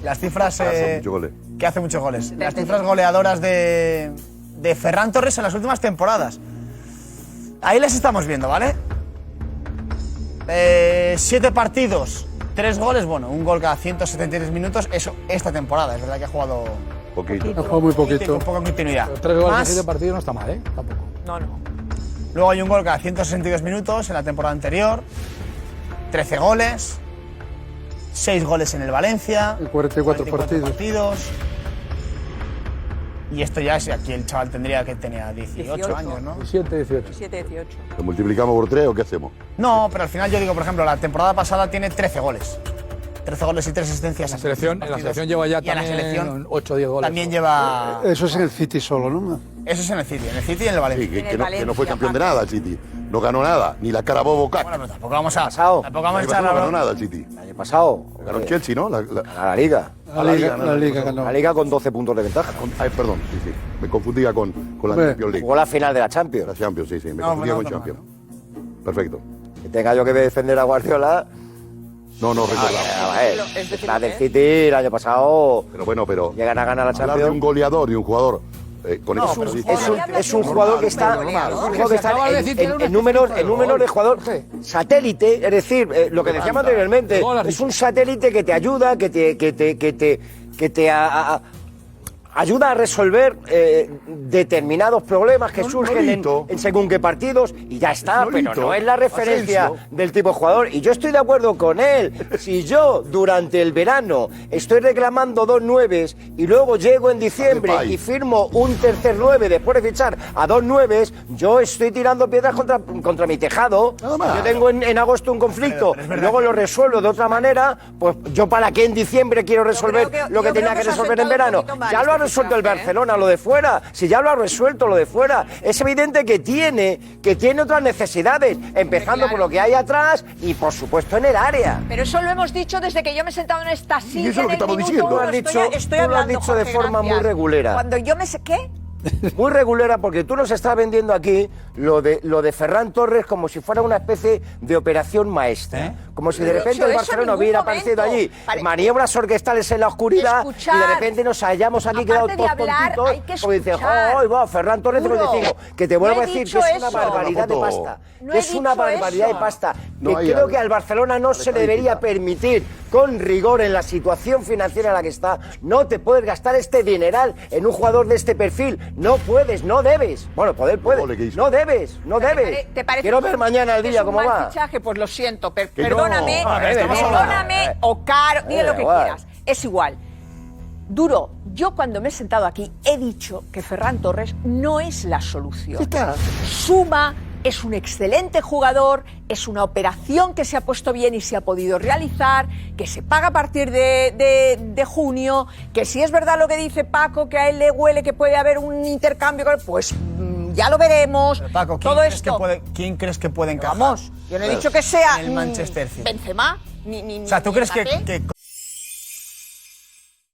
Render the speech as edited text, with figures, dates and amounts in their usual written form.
Las cifras que hace muchos goles. Las cifras goleadoras de Ferran Torres en las últimas temporadas. Ahí les estamos viendo, ¿vale? 7 partidos, 3 goles, bueno, un gol cada 173 minutos, eso esta temporada, es verdad que ha jugado poquito. Ha jugado muy poquito. Con poca continuidad. Pero 3 goles en Más, 7 partidos no está mal, ¿eh? Tampoco. No. luego hay un gol cada 162 minutos en la temporada anterior, 13 goles, 6 goles en el Valencia, 44 partidos. Y esto ya es, aquí el chaval tendría que tener 18 años, ¿no? 17, 18. 18. ¿Lo multiplicamos por 3 o qué hacemos? No, pero al final yo digo, por ejemplo, la temporada pasada tiene 13 goles. 13 goles y 3 asistencias. En la selección lleva ya también 8 o 10 goles. También lleva... Eso es en el City solo, ¿no? Eso es en el City y en el Valencia. Sí, que no fue campeón de nada el City. No ganó nada, ni la Carabobo Cup. Bueno, pero tampoco vamos a... Tampoco vamos a echar No la ganó broma. nada el City. El año pasado. Ganó el Chelsea, ¿no? La Liga. La Liga ganó. La Liga con 12 puntos de ventaja. Ay, perdón, sí. Me confundía con la Hombre, Champions League. Jugó la final de la Champions. La Champions, sí. Me No, confundía no, con no, Champions. Perfecto. Que tenga yo que defender a Guardiola. No recordaba. La del City el año pasado. Pero bueno, llegan a ganar la hablar de Champions. un goleador y un jugador con No, esa pero característica. Es un jugador que está en números de jugador satélite, es decir, lo que decíamos anteriormente, es un satélite que te ayuda, que te ayuda a resolver determinados problemas que surgen en según qué partidos y ya está, pero no es la referencia del tipo de jugador. Y yo estoy de acuerdo con él. Si yo durante el verano estoy reclamando 2 nueves y luego llego en diciembre y firmo un tercer 9 después de fichar a 2 nueves, yo estoy tirando piedras contra mi tejado. Yo tengo en agosto un conflicto y luego lo resuelvo de otra manera, pues yo para qué en diciembre quiero resolver lo que tenía que resolver en verano. Ya lo ha resuelto el Barcelona, lo de fuera. Si ya lo ha resuelto lo de fuera. Es evidente que tiene otras necesidades, empezando por lo que hay atrás y por supuesto en el área. Pero eso lo hemos dicho desde que yo me he sentado en esta silla. Y eso es lo que estamos diciendo. Tú lo has dicho de forma muy regulera. Cuando yo me sé qué. Muy regulera, porque tú nos estás vendiendo aquí lo de Ferran Torres como si fuera una especie de operación maestra. Como si de repente el Barcelona hubiera aparecido allí, maniobras orquestales en la oscuridad, y de repente nos hayamos aquí quedado todos tontitos, porque dices, ¡ay, va, Ferran Torres 55! Que te vuelvo a decir que es una barbaridad de pasta. Es una barbaridad de pasta. Que creo que al Barcelona no se le debería permitir, con rigor en la situación financiera en la que está, no te puedes gastar este dineral en un jugador de este perfil. No puedes, no debes. Bueno, poder puedes. No debes. ¿Te parece Quiero ver mañana el que día es un cómo mal va. fichaje? Pues lo siento, no. perdóname, o caro, dile lo que quieras. Es igual. Duro, yo cuando me he sentado aquí he dicho que Ferran Torres no es la solución. Suma, es un excelente jugador, es una operación que se ha puesto bien y se ha podido realizar, que se paga a partir de junio, que si es verdad lo que dice Paco, que a él le huele que puede haber un intercambio, pues ya lo veremos. Pero Paco, ¿quién crees que puede encajar? Vamos, yo no he dicho que sea el Manchester City. Benzema, O sea, ¿tú crees que